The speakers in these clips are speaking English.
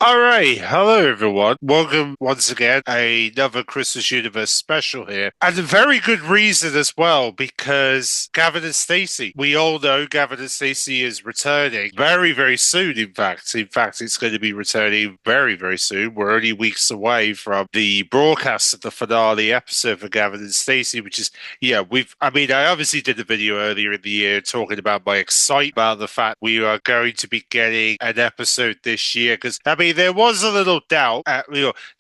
All right, hello everyone. Welcome once again. Another Christmas Universe special here, and a very good reason as well because Gavin and Stacey. We all know Gavin and Stacey is returning very, very soon. In fact, it's going to be returning very, very soon. We're only weeks away from the broadcast of the finale episode for Gavin and Stacey, which is I mean, I obviously did a video earlier in the year talking about my excitement about the fact we are going to be getting an episode this year. Because, I mean, there was a little doubt,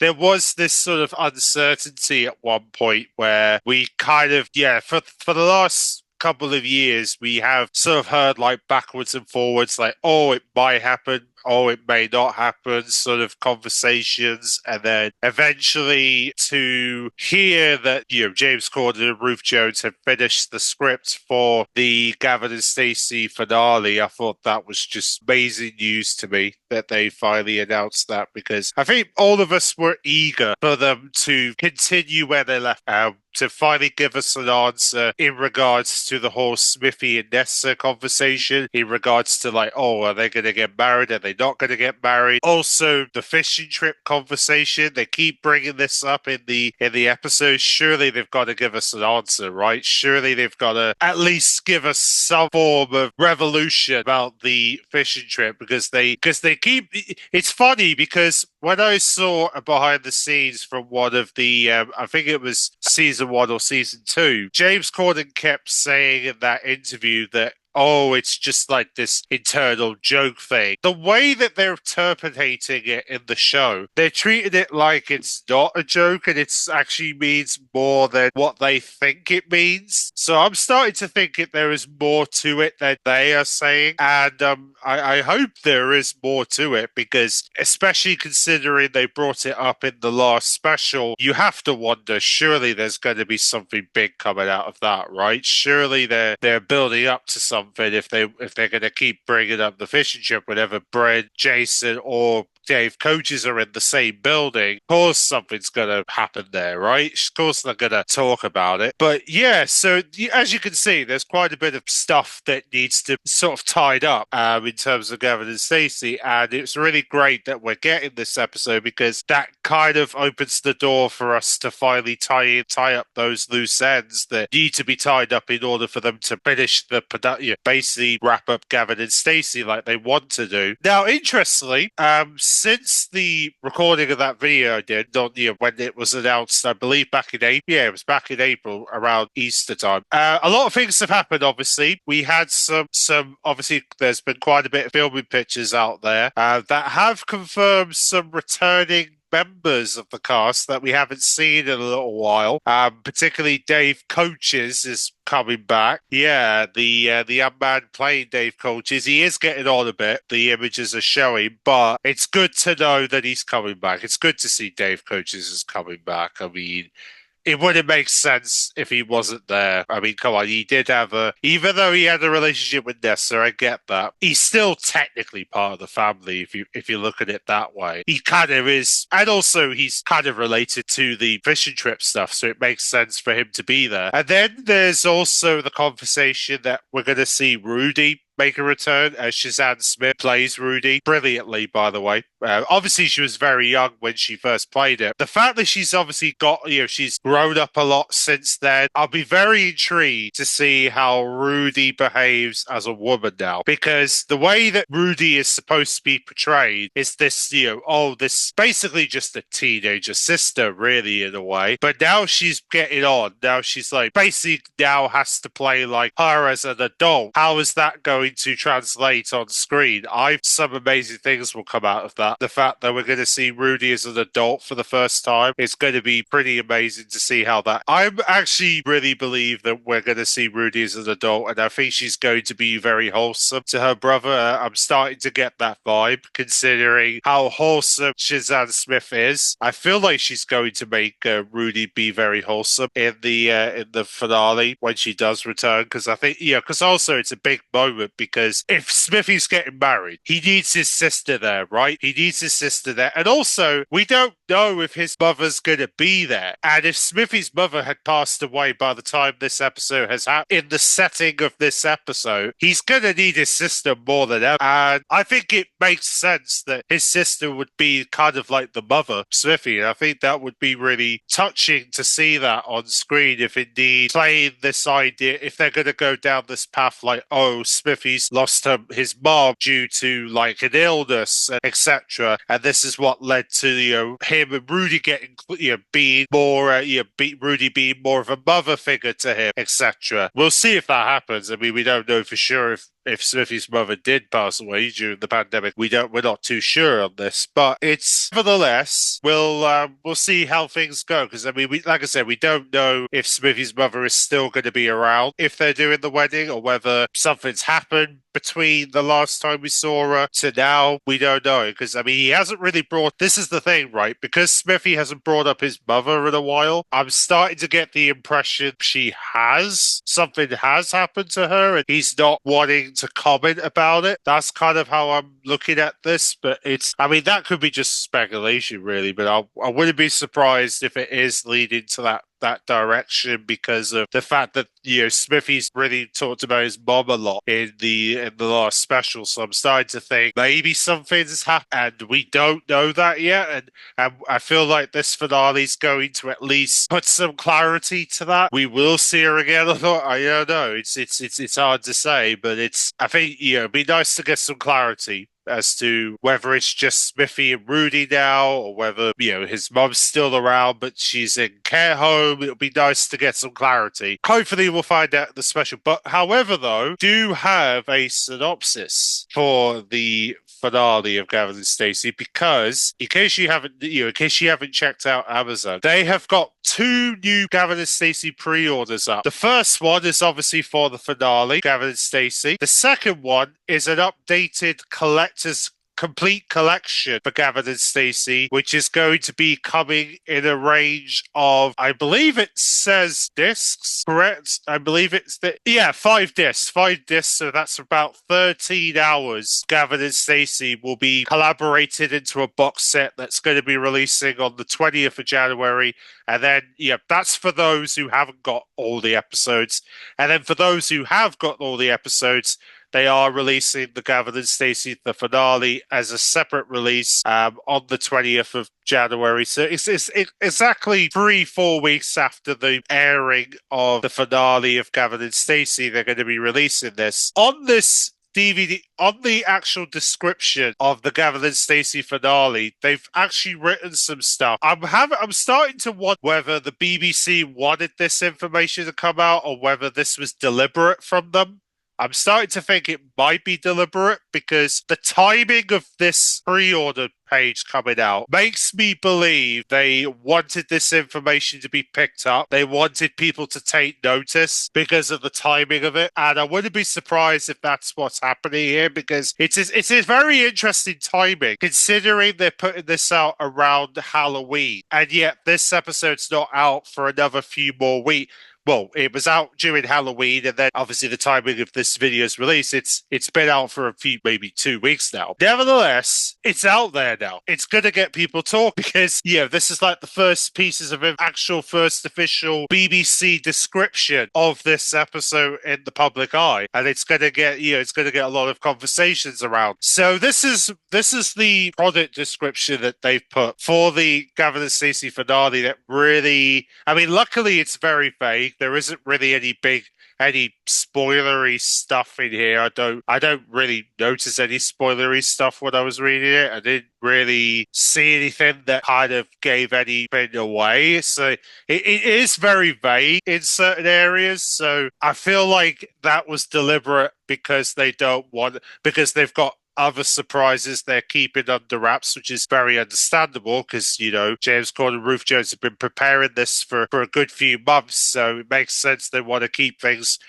there was this sort of uncertainty at one point where we kind of, for the last couple of years, we have sort of heard like backwards and forwards, like, oh, it might happen, oh, it may not happen, sort of conversations. And then eventually to hear that, James Corden and Ruth Jones had finished the script for the Gavin and Stacey finale, I thought that was just amazing news to me that they finally announced that, because I think all of us were eager for them to continue where they left out, to finally give us an answer in regards to the whole Smithy and Nessa conversation, in regards to like, oh, are they going to get married? Are they not going to get married? Also, the fishing trip conversation. They keep bringing this up in the episode. Surely they've got to give us an answer, right? Surely they've got to at least give us some form of revolution about the fishing trip, because they keep. It's funny because when I saw a behind the scenes from one of the, I think it was season 1 or season 2, James Corden kept saying in that interview that, oh, it's just like this internal joke thing. The way that they're interpreting it in the show, they're treating it like it's not a joke and it actually means more than what they think it means. So I'm starting to think there is more to it than they are saying. And I hope there is more to it, because especially considering they brought it up in the last special, you have to wonder, surely there's going to be something big coming out of that, right? Surely they're building up to something if they're going to keep bringing up the fishing trip whenever Brent, Jason, or Dave coaches are in the same building. Of course something's going to happen there, right? Of course they're going to talk about it. But yeah, so as you can see, there's quite a bit of stuff that needs to sort of tied up in terms of Gavin and Stacey, and it's really great that we're getting this episode, because that kind of opens the door for us to finally tie up those loose ends that need to be tied up in order for them to finish the production, basically wrap up Gavin and Stacey like they want to do. Now, interestingly, since the recording of that video I did, when it was announced, I believe back in April, it was back in April around Easter time. A lot of things have happened. Obviously, we had some. Obviously, there's been quite a bit of filming pictures out there that have confirmed some returning members of the cast that we haven't seen in a little while. Particularly Dave Coaches is coming back. Yeah, the young man playing Dave Coaches, he is getting on a bit. The images are showing, but it's good to know that he's coming back. It's good to see Dave Coaches is coming back. I mean, it wouldn't make sense if he wasn't there. I mean, come on, he did have even though he had a relationship with Nessa, I get that. He's still technically part of the family if you look at it that way. He kind of is, and also he's kind of related to the fishing trip stuff, so it makes sense for him to be there. And then there's also the conversation that we're going to see Rudy make a return, as Shazam Smith plays Rudy brilliantly, by the way. Obviously, she was very young when she first played it. The fact that she's obviously got, she's grown up a lot since then. I'll be very intrigued to see how Rudy behaves as a woman now, because the way that Rudy is supposed to be portrayed is this, this basically just a teenager sister, really, in a way. But now she's getting on. Now she's like, basically now has to play like her as an adult. How is that going to translate on screen? Some amazing things will come out of that. The fact that we're going to see Rudy as an adult for the first time, it's going to be pretty amazing to see how that. I actually really believe that we're going to see Rudy as an adult, and I think she's going to be very wholesome to her brother. I'm starting to get that vibe, considering how wholesome Shazam Smith is. I feel like she's going to make Rudy be very wholesome in the finale when she does return, because I think, because also it's a big moment because if Smithy's getting married, he needs his sister there, right? He needs his sister there. And also, we don't know if his mother's going to be there. And if Smithy's mother had passed away by the time this episode has happened, in the setting of this episode, he's going to need his sister more than ever. And I think it makes sense that his sister would be kind of like the mother, Smithy. And I think that would be really touching to see that on screen if indeed playing this idea, if they're going to go down this path like, oh, Smithy's lost his mom due to like an illness, etc. And this is what led to, him and Rudy getting, being more, Rudy being more of a mother figure to him, etc. We'll see if that happens. I mean, we don't know for sure if Smithy's mother did pass away during the pandemic. We're not too sure on this, but it's nevertheless we'll see how things go, because I mean, like I said, we don't know if Smithy's mother is still going to be around if they're doing the wedding, or whether something's happened between the last time we saw her to now. We don't know, because I mean, he hasn't really brought, this is the thing, right? Because Smithy hasn't brought up his mother in a while, I'm starting to get the impression something has happened to her, and he's not wanting to comment about it. That's kind of how I'm looking at this, but I mean, that could be just speculation really, but I wouldn't be surprised if it is leading to that direction, because of the fact that Smithy's really talked about his mom a lot in the last special. So I'm starting to think maybe something's happened, and we don't know that yet. And I feel like this finale is going to at least put some clarity to that. We will see her again. I don't know. It's hard to say, but I think it'd be nice to get some clarity as to whether it's just Smithy and Rudy now, or whether, his mom's still around, but she's in care home. It'll be nice to get some clarity. Hopefully we'll find out the special. But however, though, do have a synopsis for the finale of Gavin and Stacey, because in case you haven't checked out Amazon, they have got 2 new Gavin and Stacey pre-orders up. The first one is obviously for the finale, Gavin and Stacey. The second one is an updated collector's complete collection for Gavin and Stacey, which is going to be coming in a range of, I believe it says discs, correct? I believe it's 5 discs. So that's about 13 hours. Gavin and Stacey will be collaborated into a box set that's going to be releasing on the 20th of January. And then, that's for those who haven't got all the episodes. And then for those who have got all the episodes, they are releasing the Gavin and Stacey, the finale, as a separate release on the 20th of January. So it's exactly 3-4 weeks after the airing of the finale of Gavin and Stacey, they're going to be releasing this. On this DVD, on the actual description of the Gavin and Stacey finale, they've actually written some stuff. I'm starting to wonder whether the BBC wanted this information to come out, or whether this was deliberate from them. I'm starting to think it might be deliberate, because the timing of this pre-order page coming out makes me believe they wanted this information to be picked up. They wanted people to take notice because of the timing of it. And I wouldn't be surprised if that's what's happening here, because it's a very interesting timing, considering they're putting this out around Halloween. And yet this episode's not out for another few more weeks. Well, it was out during Halloween, and then obviously the timing of this video's release, it's been out for a few, maybe 2 weeks now. Nevertheless, it's out there now. It's going to get people talking, because, this is like the first pieces of first official BBC description of this episode in the public eye, and it's going to get, a lot of conversations around. So this is the product description that they've put for the Gavin and Stacey finale that really, I mean, luckily it's very vague. There isn't really any spoilery stuff in here. I don't really notice any spoilery stuff when I was reading it. I didn't really see anything that kind of gave anything away. So it is very vague in certain areas. So I feel like that was deliberate, because they've got other surprises they're keeping under wraps, which is very understandable because, James Corden and Ruth Jones have been preparing this for a good few months. So it makes sense they want to keep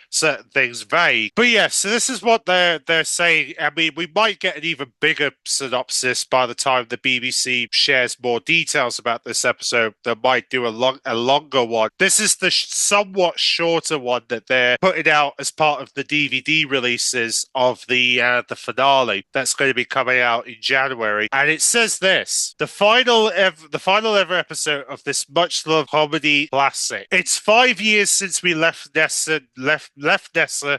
certain things vague. But yeah, so this is what they're saying. I mean, we might get an even bigger synopsis by the time the BBC shares more details about this episode. They might do a longer one. This is the somewhat shorter one that they're putting out as part of the DVD releases of the finale that's going to be coming out in January. And it says this: the final ever episode of this much loved comedy classic. It's 5 years since we left Nessa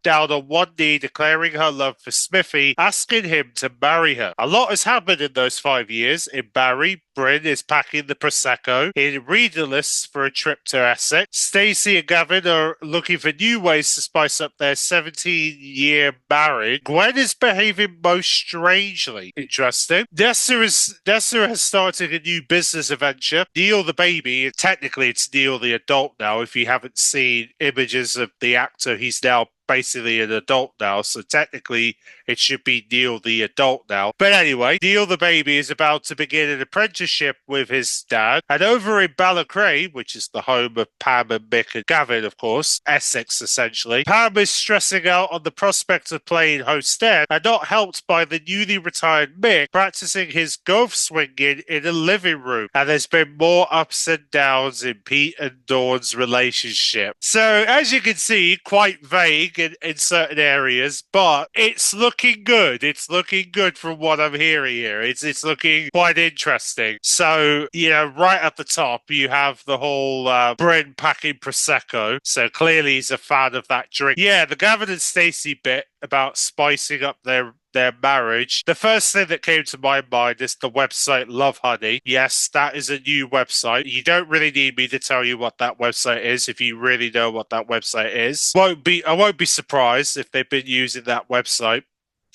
down on one knee, declaring her love for Smithy, asking him to marry her. A lot has happened in those 5 years. In Barry, Bryn is packing the Prosecco. In Readerless for a trip to Essex. Stacey and Gavin are looking for new ways to spice up their 17-year marriage. Gwen is behaving most strangely. Interesting. Nessa has started a new business adventure. Neil the baby, technically it's Neil the adult now. If you haven't seen images of the actor, he's now basically an adult now, so technically it should be Neil the adult now. But anyway, Neil the baby is about to begin an apprenticeship with his dad, and over in Balacray, which is the home of Pam and Mick and Gavin, of course, Essex essentially, Pam is stressing out on the prospect of playing hostess and not helped by the newly retired Mick practicing his golf swinging in a living room, and there's been more ups and downs in Pete and Dawn's relationship. So as you can see, quite vague in certain areas, but it's looking good. It's looking good from what I'm hearing here. It's looking quite interesting. So, right at the top, you have the whole Bryn packing Prosecco. So clearly he's a fan of that drink. Yeah, the Gavin and Stacey bit about spicing up their marriage. The first thing that came to my mind is the website Love Honey. Yes, that is a new website. You don't really need me to tell you what that website is if you really know what that website is. I won't be surprised if they've been using that website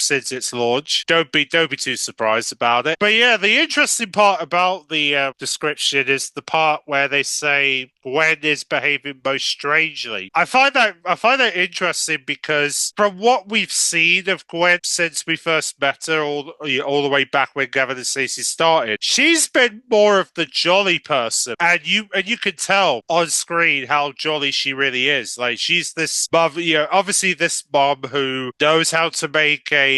since its launch. Don't be too surprised about it. But yeah, the interesting part about the description is the part where they say Gwen is behaving most strangely. I find that interesting because from what we've seen of Gwen since we first met her, all the way back when Gavin and Stacey started, she's been more of the jolly person, and you can tell on screen how jolly she really is. Like, she's this mom, obviously this mom who knows how to make a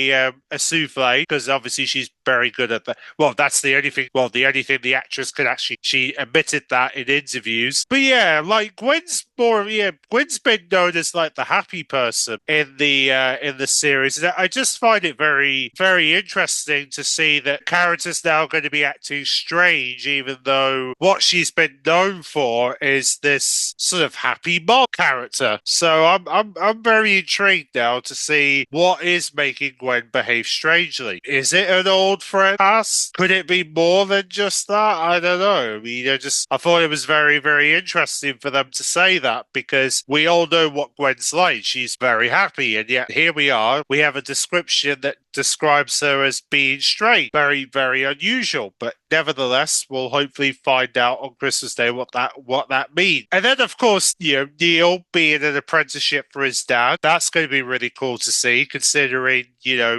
souffle, because obviously she's very good at that. Well, that's the only thing. Well, the only thing the actress can actually. She admitted that in interviews. But yeah, like Gwen's been known as like the happy person in the series. And I just find it very, very interesting to see that character's now going to be acting strange, even though what she's been known for is this sort of happy mom character. So I'm very intrigued now to see what is making Gwen behave strangely. Is it an old friend past? Could it be more than just that? I don't know. I mean, I thought it was very, very interesting for them to say that, because we all know what Gwen's like. She's very happy, and yet here we are. We have a description that describes her as being straight. Very, very unusual, but nevertheless, we'll hopefully find out on Christmas Day what that means. And then, of course, Neil being an apprenticeship for his dad. That's going to be really cool to see, considering,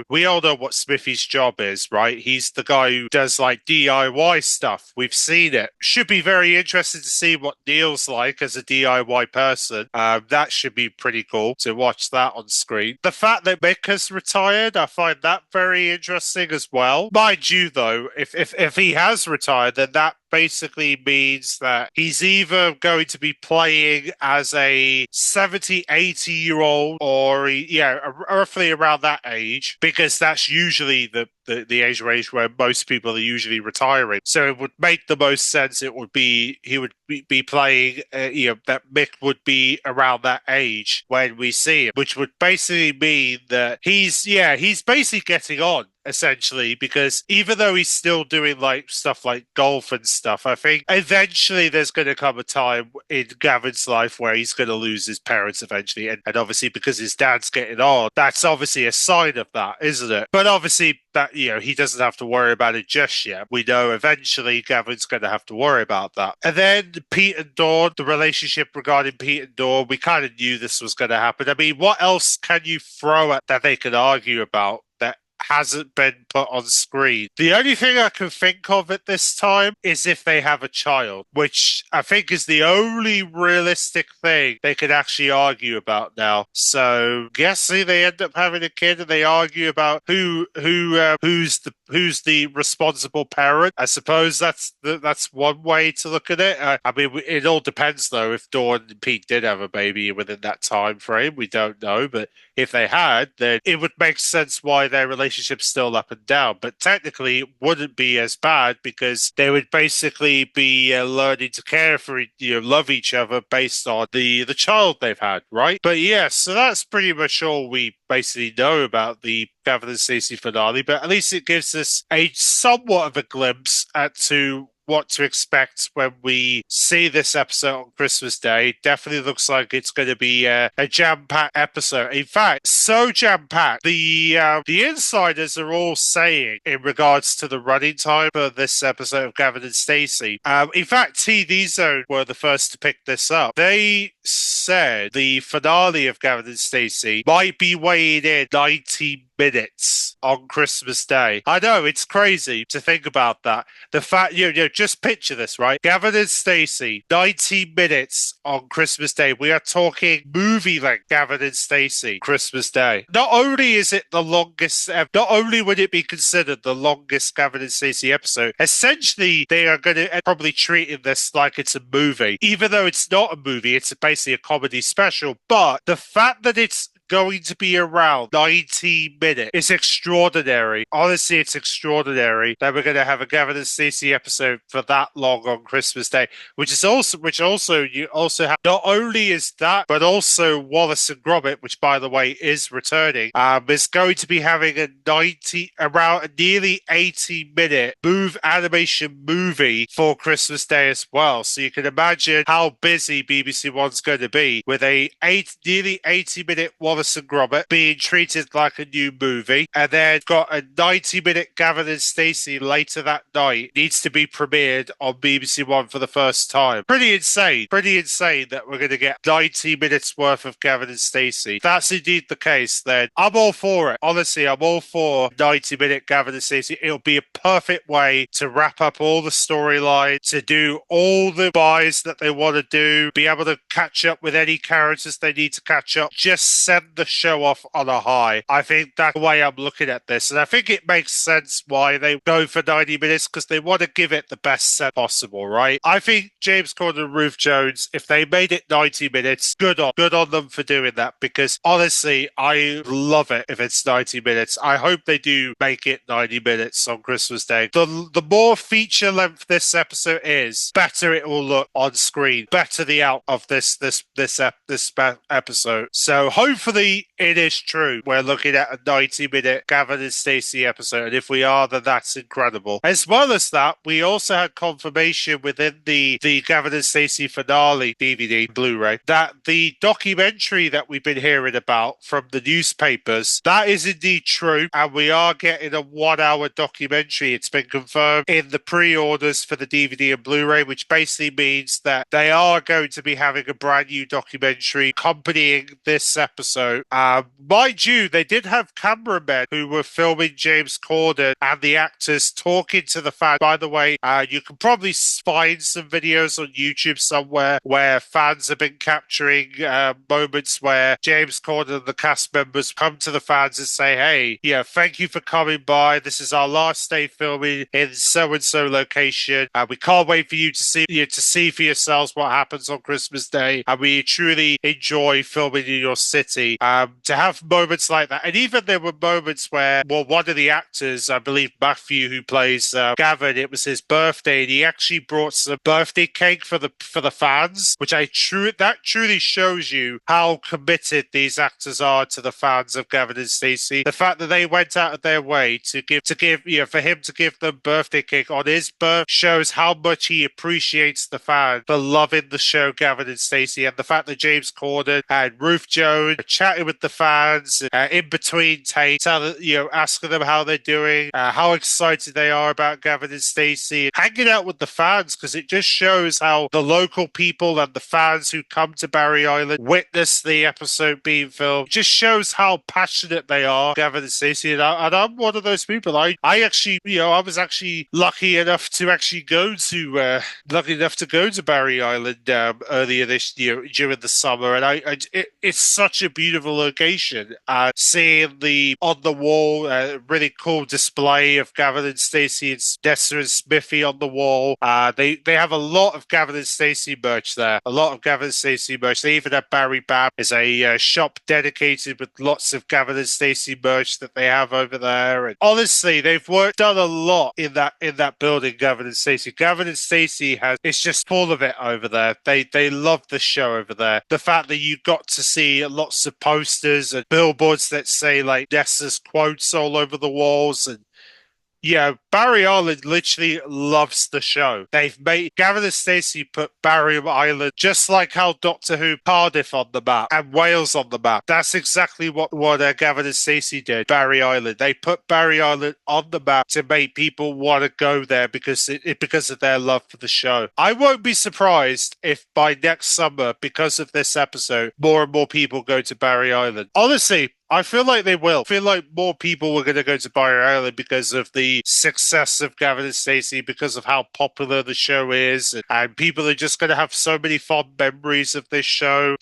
we all know what Smithy's job is, right? He's the guy who does like DIY stuff. We've seen it. Should be very interesting to see what Neil's like as a DIY person. That should be pretty cool to watch that on screen. The fact that Mick has retired, I find that very interesting as well. Mind you, though, if he has retired, then that basically means that he's either going to be playing as a 70, 80-year-old or, roughly around that age, because that's usually the age range where most people are usually retiring. So it would make the most sense. He would be playing, that Mick would be around that age when we see him, which would basically mean that he's basically getting on, essentially, because even though he's still doing like stuff like golf and stuff, I think eventually there's going to come a time in Gavin's life where he's going to lose his parents eventually, and obviously because his dad's getting on, that's obviously a sign of that, isn't it? But obviously that, he doesn't have to worry about it just yet. We know eventually Gavin's going to have to worry about that. And then Pete and Dawn, the relationship regarding Pete and Dawn, we kind of knew this was going to happen. I mean, what else can you throw at that they could argue about that hasn't been put on screen. The only thing I can think of at this time is if they have a child, which I think is the only realistic thing they could actually argue about now. So guessing they end up having a kid and they argue about who's the responsible parent. I suppose that's one way to look at it. I mean, it all depends though. If Dawn and Pete did have a baby within that time frame, we don't know. But if they had, then it would make sense why their relationship's still up and down. But technically, it wouldn't be as bad because they would basically be learning to care for love each other based on the child they've had, right? But yeah, so that's pretty much all we basically know about the Gavin and Stacey finale. But at least it gives us a somewhat of a glimpse to what to expect when we see this episode on Christmas Day. Definitely looks like it's going to be a jam-packed episode. In fact, so jam-packed, the insiders are all saying in regards to the running time for this episode of Gavin and Stacey. In fact, TD Zone were the first to pick this up. They said the finale of Gavin and Stacey might be weighing in 90 minutes on Christmas Day. I know, it's crazy to think about that. The fact, just picture this, right? Gavin and Stacey, 90 minutes on Christmas Day. We are talking movie length Gavin and Stacey, Christmas Day. Not only is it the longest, not only would it be considered the longest Gavin and Stacey episode, essentially they are going to probably treating this like it's a movie. Even though it's not a movie, it's basically a comedy special. But the fact that it's going to be around 90 minutes is extraordinary. Honestly, it's extraordinary that we're going to have a Gavin and Stacey episode for that long on Christmas Day, which also you also have, not only is that, but also Wallace and Gromit, which by the way is returning, is going to be having around a nearly 80-minute animation movie for Christmas Day as well. So you can imagine how busy BBC One's going to be with a nearly 80-minute Wallace and Gromit being treated like a new movie, and then got a 90-minute Gavin and Stacey later that night needs to be premiered on BBC One for the first time. Pretty insane that we're going to get 90 minutes worth of Gavin and Stacey. If that's indeed the case, then I'm all for it. Honestly, I'm all for 90-minute Gavin and Stacey. It'll be a perfect way to wrap up all the storyline, to do all the buys that they want to do, be able to catch up with any characters they need to catch up, just send the show off on a high. I think that's the way I'm looking at this, and I think it makes sense why they go for 90 minutes, because they want to give it the best set possible, right? I think James Corden and Ruth Jones, if they made it 90 minutes, good on them for doing that, because honestly, I love it if it's 90 minutes. I hope they do make it 90 minutes on Christmas Day. The more feature length this episode is, better it will look on screen, better the out of this episode. So hopefully it is true. We're looking at a 90-minute Gavin and Stacey episode, and if we are, then that's incredible. As well as that, we also had confirmation within the Gavin and Stacey finale DVD Blu-ray that the documentary that we've been hearing about from the newspapers, that is indeed true, and we are getting a 1-hour documentary. It's been confirmed in the pre-orders for the DVD and Blu-ray, which basically means that they are going to be having a brand new documentary accompanying this episode. Mind you, they did have cameramen who were filming James Corden and the actors talking to the fans. By the way, you can probably find some videos on YouTube somewhere where fans have been capturing moments where James Corden and the cast members come to the fans and say, hey, thank you for coming by. This is our last day filming in so-and-so location. We can't wait for you to see for yourselves what happens on Christmas Day. And we truly enjoy filming in your city. To have moments like that. And even there were moments where, one of the actors, I believe Matthew, who plays Gavin, it was his birthday, and he actually brought some birthday cake for the fans, which that truly shows you how committed these actors are to the fans of Gavin and Stacey. The fact that they went out of their way to give for him to give them birthday cake on his birth shows how much he appreciates the fans for loving the show Gavin and Stacey, and the fact that James Corden and Ruth Jones, chatting with the fans in between takes, asking them how they're doing, how excited they are about Gavin and Stacey, hanging out with the fans, because it just shows how the local people and the fans who come to Barry Island witness the episode being filmed. It just shows how passionate they are, Gavin and Stacey, and I'm one of those people. I actually, I was actually lucky enough to go to Barry Island earlier this year during the summer, and it's such a beautiful location. Seeing the on the wall, really cool display of Gavin and Stacey and Nessa and Smithy on the wall. They have a lot of Gavin and Stacey merch there. A lot of Gavin and Stacey merch. They even have Barry Bam is a shop dedicated with lots of Gavin and Stacey merch that they have over there. And honestly, they've done a lot in that building. Gavin and Stacey. Gavin and Stacey it's just full of it over there. They love the show over there. The fact that you got to see lots of posters and billboards that say like Nessa's quotes all over the walls, and yeah, Barry Island literally loves the show. They've made Gavin and Stacey put Barry Island just like how Doctor Who Cardiff on the map and Wales on the map. That's exactly what Gavin and Stacey did. Barry Island. They put Barry Island on the map to make people want to go there because of their love for the show. I won't be surprised if by next summer, because of this episode, more and more people go to Barry Island. Honestly, I feel like they will. I feel like more people were going to go to Barry Island because of the success of Gavin and Stacey, because of how popular the show is, and people are just going to have so many fond memories of this show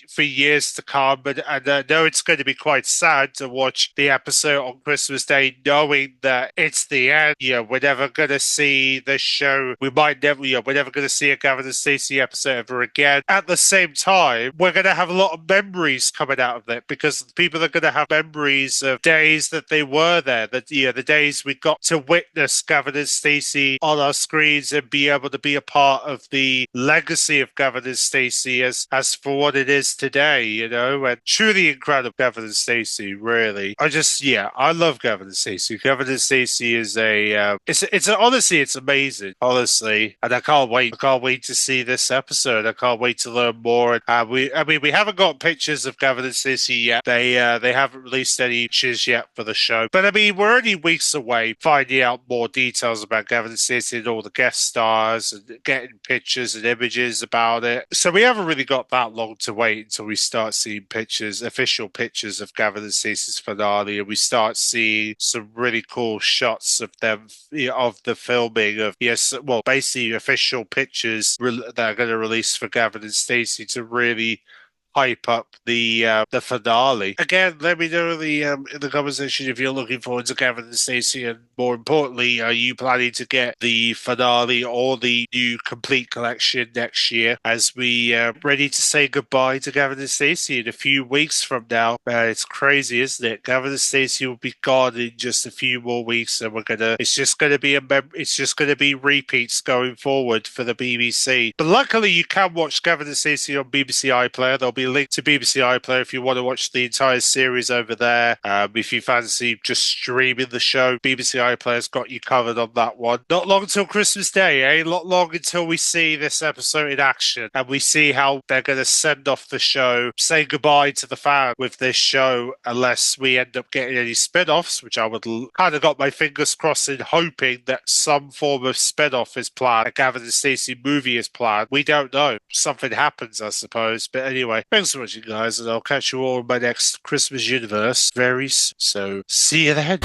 for years to come. And I know it's going to be quite sad to watch the episode on Christmas Day, knowing that it's the end. We're never going to see this show. We're never going to see a Gavin and Stacey episode ever again. At the same time, we're going to have a lot of memories coming out of it, because people are going to have memories of days that they were there, the days we got to witness Gavin and Stacey on our screens and be able to be a part of the legacy of Gavin and Stacey as for what it is today, and truly incredible. Gavin and Stacey, really. I love Gavin and Stacey. Gavin and Stacey is honestly, it's amazing, honestly, and I can't wait to see this episode. I can't wait to learn more. We haven't got pictures of Gavin and Stacey yet. They haven't released any pictures yet for the show, but we're only weeks away finding out more details about Gavin and Stacey and all the guest stars and getting pictures and images about it. So we haven't really got that long to wait until we start seeing official pictures of Gavin and Stacey's finale, and we start seeing some really cool shots of them, of the filming of basically official pictures that are going to release for Gavin and Stacey to really hype up the finale. Again, let me know in the comment section if you're looking forward to Gavin and Stacey, and more importantly, are you planning to get the finale or the new complete collection next year, as we ready to say goodbye to Gavin and Stacey in a few weeks from now. It's crazy, isn't it? Gavin and Stacey will be gone in just a few more weeks, and it's just gonna be repeats going forward for the BBC. But luckily, you can watch Gavin and Stacey on BBC iPlayer. There'll be a link to BBC iPlayer if you want to watch the entire series over there. If you fancy just streaming the show, BBC iPlayer's got you covered on that one. Not long until Christmas Day, Not long until we see this episode in action and we see how they're going to send off the show, say goodbye to the fan with this show, unless we end up getting any spin-offs, which I would kind of got my fingers crossed in, hoping that some form of spin-off is planned. A Gavin and Stacey movie is planned. We don't know. Something happens, I suppose. But anyway, thanks for watching, guys, and I'll catch you all in my next Christmas universe very soon. So, see you then.